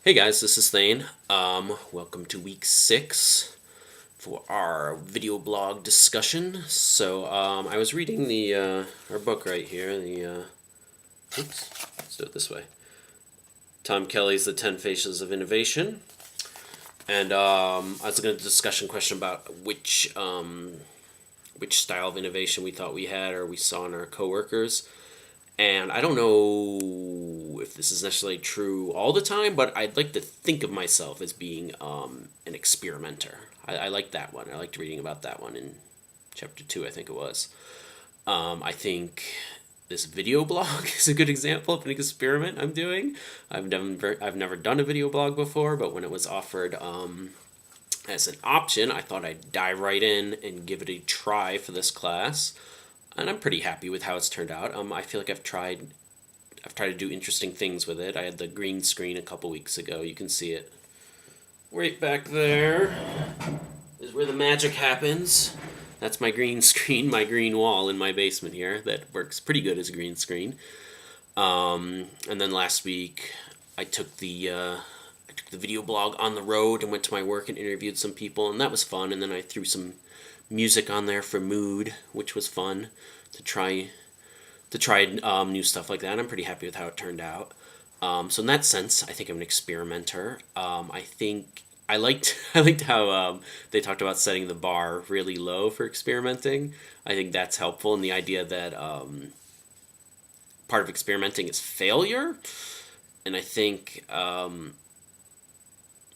Hey guys, this is Thane. Welcome to week 6 for our video blog discussion. I was reading our book right here. Oops, let's do it this way. Tom Kelly's The 10 Faces of Innovation, and I was looking at the discussion question about which style of innovation we thought we had or we saw in our coworkers. And I don't know if this is necessarily true all the time, but I'd like to think of myself as being an experimenter. I like that one. I liked reading about that one in chapter 2, I think it was. I think this video blog is a good example of an experiment I'm doing. I've never done a video blog before, but when it was offered as an option, I thought I'd dive right in and give it a try for this class. And I'm pretty happy with how it's turned out. I feel like I've tried to do interesting things with it. I had the green screen a couple weeks ago. You can see it right back there is where the magic happens. That's my green screen, my green wall in my basement here that works pretty good as a green screen. And then last week I took the video blog on the road and went to my work and interviewed some people, and that was fun. And then I threw some music on there for mood, which was fun to try new stuff like that. I'm pretty happy with how it turned out. So in that sense, I think I'm an experimenter. I think I liked how they talked about setting the bar really low for experimenting. I think that's helpful, and the idea that part of experimenting is failure, and I think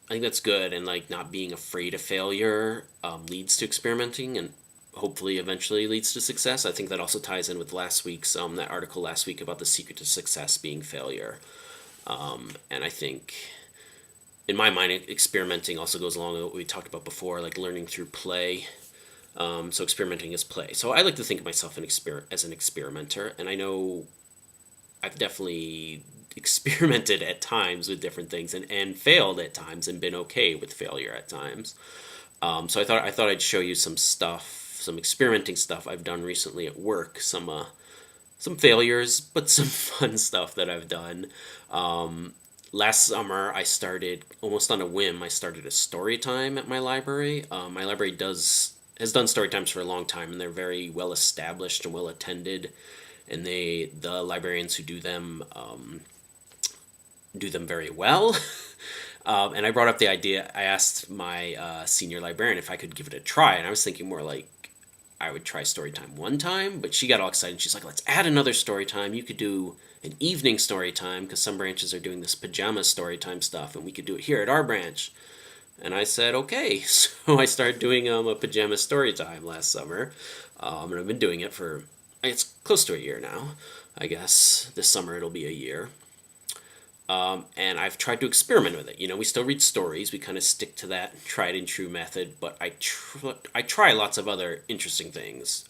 that's good, and like not being afraid of failure leads to experimenting, and hopefully eventually leads to success. I think that also ties in with last week's that article last week about the secret to success being failure. And I think, in my mind, experimenting also goes along with what we talked about before, like learning through play. So experimenting is play. So I like to think of myself as an experimenter, and I know I've definitely experimented at times with different things and failed at times and been okay with failure at times. So I thought I'd show you some stuff, some experimenting stuff I've done recently at work. Some failures, but some fun stuff that I've done. Last summer, I started almost on a whim. I started a story time at my library. My library has done story times for a long time, and they're very well established and well attended. And the librarians who do them very well. And I brought up the idea. I asked my senior librarian if I could give it a try, and I was thinking more like I would try story time one time, but she got all excited. She's like, let's add another story time. You could do an evening story time because some branches are doing this pajama story time stuff, and we could do it here at our branch. And I said, okay. So I started doing a pajama story time last summer, and I've been doing it for, it's close to a year now, I guess. This summer it'll be a year. And I've tried to experiment with it. You know, we still read stories. We kind of stick to that tried and true method, but I try lots of other interesting things,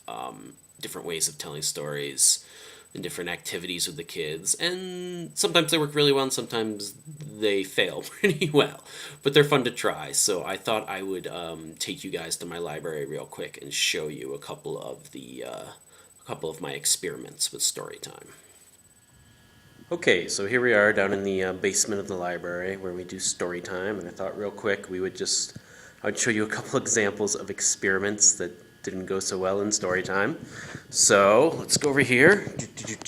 different ways of telling stories, and different activities with the kids. And sometimes they work really well, and sometimes they fail pretty well. But they're fun to try. So I thought I would take you guys to my library real quick and show you a couple of my experiments with story time. Okay, so here we are down in the basement of the library where we do story time, and I thought real quick I'd show you a couple examples of experiments that didn't go so well in story time. So let's go over here.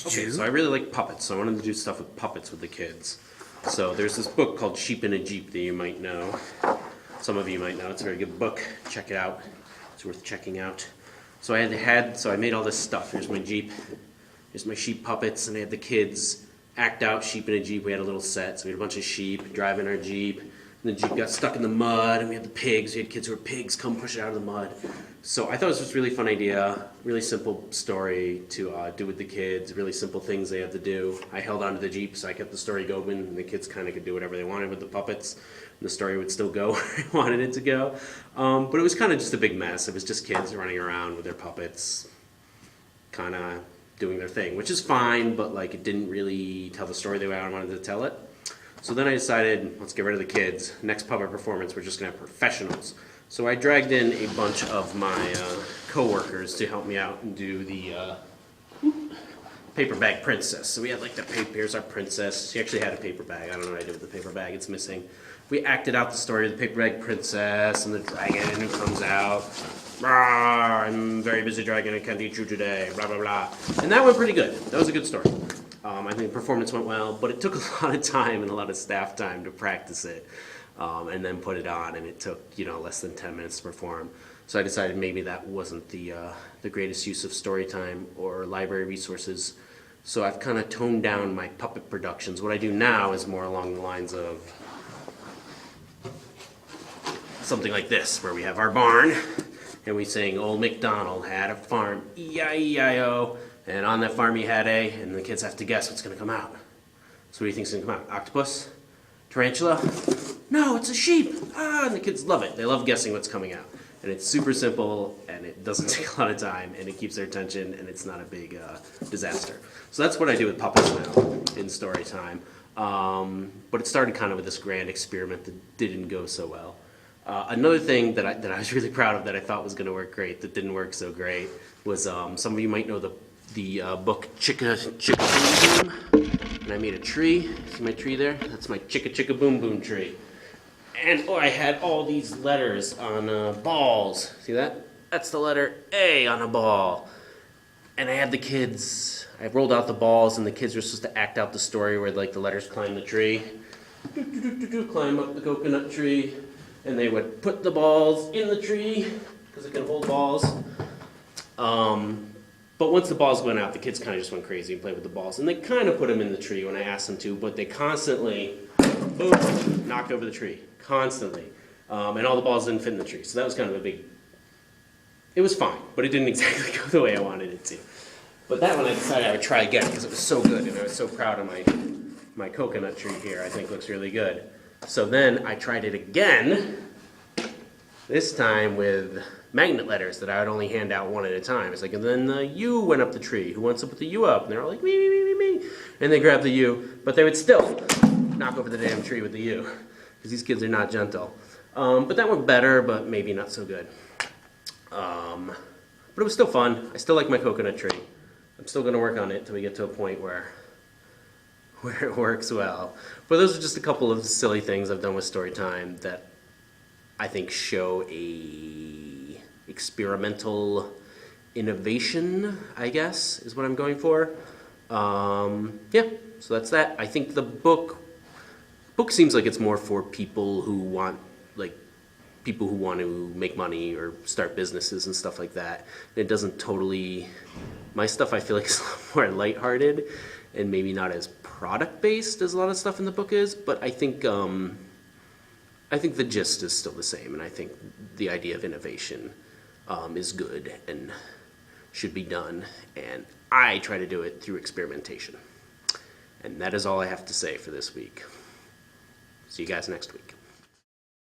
Okay, so I really like puppets, so I wanted to do stuff with puppets with the kids. So there's this book called Sheep in a Jeep that you might know. Some of you might know. It's a very good book. Check it out. It's worth checking out. So I made all this stuff. Here's my Jeep. Here's my sheep puppets, and I had the kids act out sheep in a Jeep. We had a little set, so we had a bunch of sheep driving our Jeep, and the Jeep got stuck in the mud, and we had the pigs. We had kids who were pigs come push it out of the mud. So I thought it was just a really fun idea, really simple story to do with the kids, really simple things they had to do. I held onto the Jeep, so I kept the story going, and the kids kind of could do whatever they wanted with the puppets, and the story would still go where I wanted it to go. But it was kind of just a big mess. It was just kids running around with their puppets, kind of doing their thing, which is fine, but like it didn't really tell the story the way I wanted to tell it. So then I decided, let's get rid of the kids. Next puppet performance, we're just gonna have professionals. So I dragged in a bunch of my co-workers to help me out and do the paper bag princess. So we had like the paper, here's our princess. She actually had a paper bag. I don't know what I did with the paper bag, it's missing. We acted out the story of the paper bag princess and the dragon who comes out. I'm a very busy dragon, I can't eat you today, blah, blah, blah. And that went pretty good. That was a good story. I think the performance went well, but it took a lot of time and a lot of staff time to practice it and then put it on, and it took, less than 10 minutes to perform. So I decided maybe that wasn't the greatest use of story time or library resources. So I've kind of toned down my puppet productions. What I do now is more along the lines of something like this, where we have our barn, and we sing, Old MacDonald had a farm, E-I-E-I-O, and on that farm he had and the kids have to guess what's going to come out. So what do you think's going to come out? Octopus? Tarantula? No, it's a sheep! And the kids love it. They love guessing what's coming out. And it's super simple, and it doesn't take a lot of time, and it keeps their attention, and it's not a big disaster. So that's what I do with puppets now in story time. But it started kind of with this grand experiment that didn't go so well. Another thing that I was really proud of that I thought was going to work great that didn't work so great was some of you might know the book Chicka Chicka Boom Boom, and I made a tree. See my tree there? That's my Chicka Chicka Boom Boom tree. And I had all these letters on balls. See that? That's the letter A on a ball. And I had the kids, I rolled out the balls, and the kids were supposed to act out the story where like the letters climb the tree. Climb up the coconut tree. And they would put the balls in the tree, because it can hold balls. But once the balls went out, the kids kind of just went crazy and played with the balls. And they kind of put them in the tree when I asked them to, but they constantly, boom, knocked over the tree. Constantly. And all the balls didn't fit in the tree. So that was kind of a big, it was fine, but it didn't exactly go the way I wanted it to. But that one I decided I would try again because it was so good, and I was so proud of my coconut tree here. I think looks really good. So then I tried it again, this time with magnet letters that I would only hand out one at a time. It's like, and then the U went up the tree. Who wants to put the U up? And they're all like, me, me, me, me, me. And they grabbed the U, but they would still knock over the damn tree with the U, because these kids are not gentle. But that went better, but maybe not so good. But it was still fun. I still like my coconut tree. I'm still going to work on it until we get to a point where it works well. But those are just a couple of silly things I've done with Storytime that I think show a experimental innovation, I guess, is what I'm going for. Yeah, so that's that. I think the book seems like it's more for people who want, people who want to make money or start businesses and stuff like that. It doesn't totally, my stuff I feel like is a lot more lighthearted and maybe not as product-based as a lot of stuff in the book is, but I think the gist is still the same, and I think the idea of innovation is good and should be done, and I try to do it through experimentation. And that is all I have to say for this week. See you guys next week.